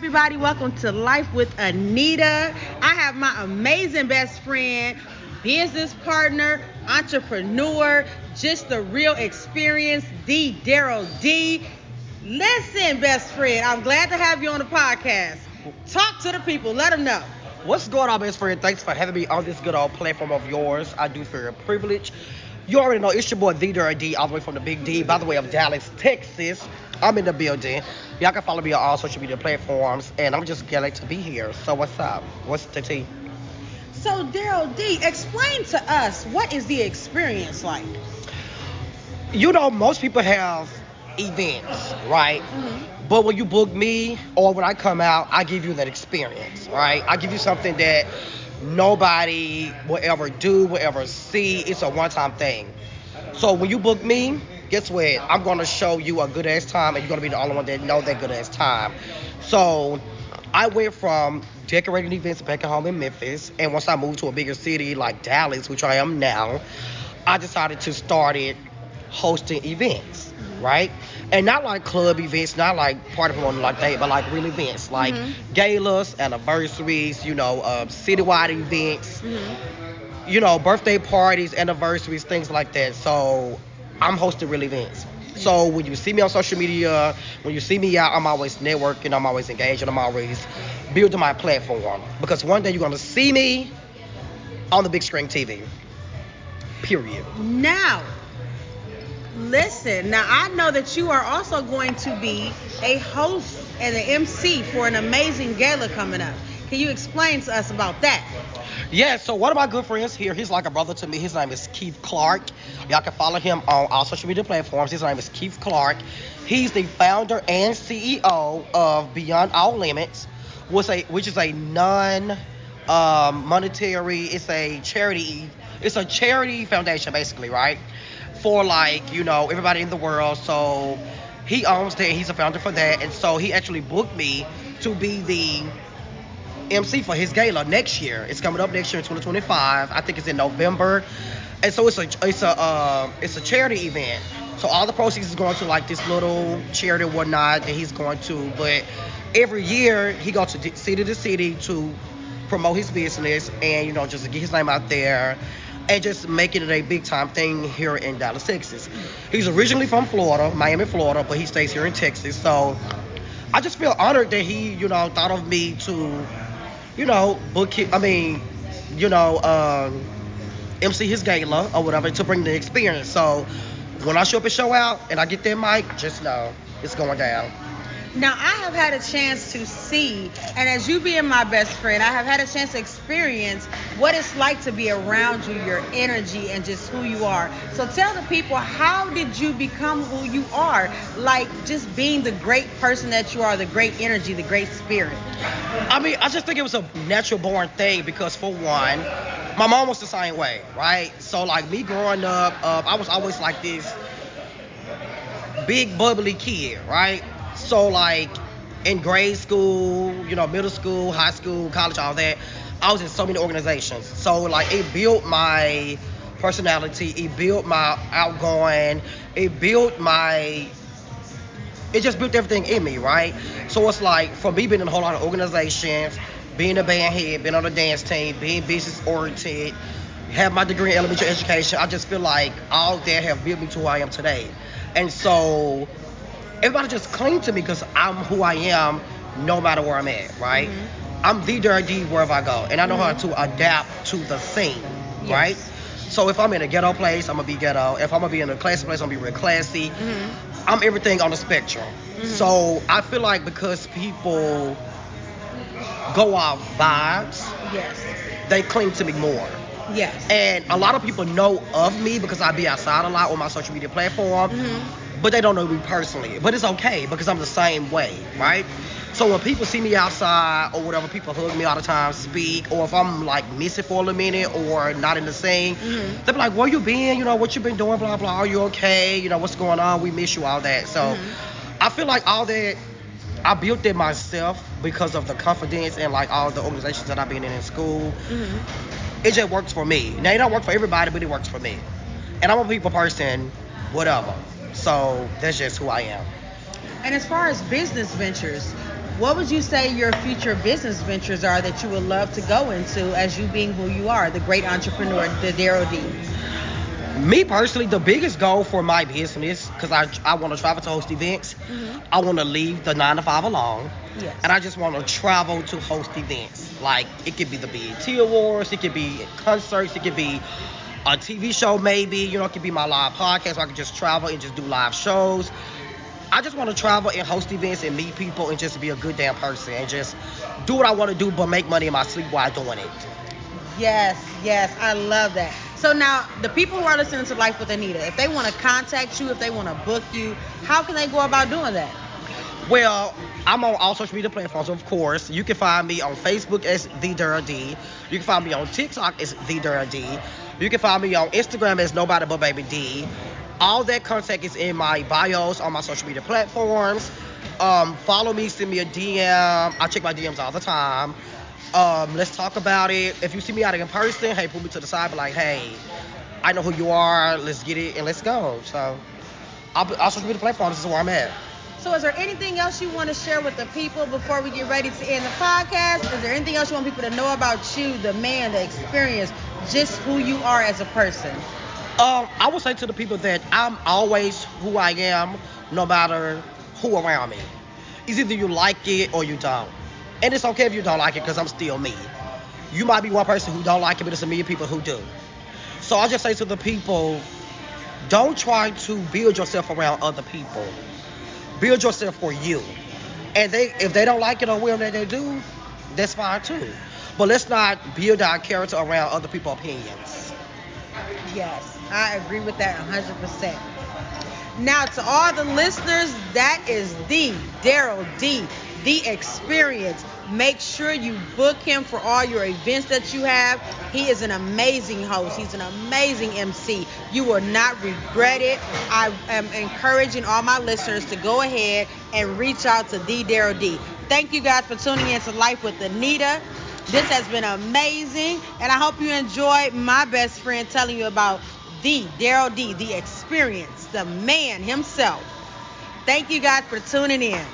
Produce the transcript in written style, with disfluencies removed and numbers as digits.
everybody. Welcome to Life with Anita. I have my amazing best friend, business partner, entrepreneur, just the real experience, the Darryl Dee. Listen, best friend, I'm glad to have you on the podcast. Talk to the people. Let them know. What's going on, best friend? Thanks for having me on this good old platform of yours. I do feel privileged. You already know it's your boy, the Darryl Dee, all the way from the Big D, by the way, of Dallas, Texas. I'm in the building. Y'all can follow me on all social media platforms, and I'm just glad to be here. So what's up? What's the tea? So, Darryl Dee, explain to us, what is the experience like? You know, most people have events, right? Mm-hmm. But when you book me or when I come out, I give you that experience, right? I give you something that nobody will ever do, will ever see. It's a one-time thing. So when you book me, guess what? I'm going to show you a good-ass time, and you're going to be the only one that know that good-ass time. So I went from decorating events back at home in Memphis, and once I moved to a bigger city like Dallas, which I am now, I decided to start hosting events, right? And not like club events, not like party promoting like that, but like real events, like galas, anniversaries, citywide events, birthday parties, anniversaries, things like that. So I'm hosting real events. So when you see me on social media, when you see me out, I'm always networking, I'm always engaged, and I'm always building my platform. Because one day you're going to see me on the big screen TV. Period. Now, listen, I know that you are also going to be a host and an MC for an amazing gala coming up. Can you explain to us about that? Yeah, so one of my good friends here, he's like a brother to me. His name is Keith Clark. Y'all can follow him on all social media platforms. His name is Keith Clark. He's the founder and CEO of Beyond All Limits, which is a non-monetary, it's a charity foundation basically, right? For everybody in the world. So he owns that. He's a founder for that. And so he actually booked me to be the MC for his gala next year. It's coming up next year in 2025. I think it's in November. And so it's a charity event. So all the proceeds is going to this little charity or whatnot that he's going to. But every year he goes to city to city to promote his business and just to get his name out there and just making it a big time thing here in Dallas, Texas. He's originally from Florida, Miami, Florida, but he stays here in Texas. So I just feel honored that he, thought of me to, book it. MC his gala or whatever to bring the experience. So when I show up and show out and I get that mic, just know it's going down. Now, I have had a chance to see, and as you being my best friend, I have had a chance to experience what it's like to be around you, your energy, and just who you are. So tell the people, how did you become who you are? Like, just being the great person that you are, the great energy, the great spirit. I just think it was a natural born thing because, for one, my mom was the same way, right? So, me growing up, I was always like this big, bubbly kid, right? So, in grade school, middle school, high school, college, all that, I was in so many organizations. So, it built my personality. It built my outgoing. It just built everything in me, right? So, it's for me being in a whole lot of organizations, being a band head, being on a dance team, being business-oriented, have my degree in elementary education, I just feel like all that have built me to who I am today. And so everybody just cling to me because I'm who I am no matter where I'm at, right? I'm the Darryl Dee wherever I go. And I know how to adapt to the scene, right? So if I'm in a ghetto place, I'm going to be ghetto. If I'm going to be in a classy place, I'm going to be real classy. I'm everything on the spectrum. So I feel like because people go off vibes, they cling to me more. Yes. And a lot of people know of me because I be outside a lot on my social media platform. But they don't know me personally. But it's okay because I'm the same way, right? So when people see me outside or whatever, people hug me all the time, speak, or if I'm missing for a minute or not in the scene, they be like, where you been? What you been doing? Blah, blah. Are you okay? What's going on? We miss you, all that. So I feel like all that, I built it myself because of the confidence and all the organizations that I've been in school. It just works for me. Now, it don't work for everybody, but it works for me. And I'm a people person, whatever. So that's just who I am. And as far as business ventures, What would you say your future business ventures are that you would love to go into as you being who you are, the great entrepreneur, the Darryl Dee? Me personally, the biggest goal for my business, because I want to travel to host events. I want to leave the 9 to 5 alone. Yes. And I just want to travel to host events. Like, it could be the BET Awards, it could be concerts, it could be a TV show maybe. You know, it could be my live podcast where I could just travel and just do live shows. I just want to travel and host events and meet people and just be a good damn person and just do what I want to do but make money in my sleep while doing it. Yes, I love that. So now, the people who are listening to Life with Anita, if they want to contact you, if they want to book you, how can they go about doing that? Well, I'm on all social media platforms, of course. You can find me on Facebook as The Darryl Dee. You can find me on TikTok as The Darryl Dee. You can find me on Instagram as Nobody But Baby D. All that contact is in my bios on my social media platforms. Follow me, send me a DM. I check my DMs all the time. Let's talk about it. If you see me out in person, hey, pull me to the side, be like, hey, I know who you are. Let's get it and let's go. So, our social media platforms is where I'm at. So is there anything else you want to share with the people before we get ready to end the podcast? Is there anything else you want people to know about you, the man, the experience, just who you are as a person? I would say to the people that I'm always who I am, no matter who around me. It's either you like it or you don't. And it's okay if you don't like it because I'm still me. You might be one person who don't like it, but there's a million people who do. So I just say to the people, don't try to build yourself around other people. Build yourself for you. And if they don't like it or whatever they do, that's fine too. But let's not build our character around other people's opinions. Yes, I agree with that 100%. Now, to all the listeners, that is the Darryl Dee, the experience. Make sure you book him for all your events that you have. He is an amazing host. He's an amazing MC. You will not regret it. I am encouraging all my listeners to go ahead and reach out to the Darryl Dee. Thank you guys for tuning in to Life with Anita. This has been amazing, and I hope you enjoyed my best friend telling you about the Darryl Dee, the experience, the man himself. Thank you guys for tuning in.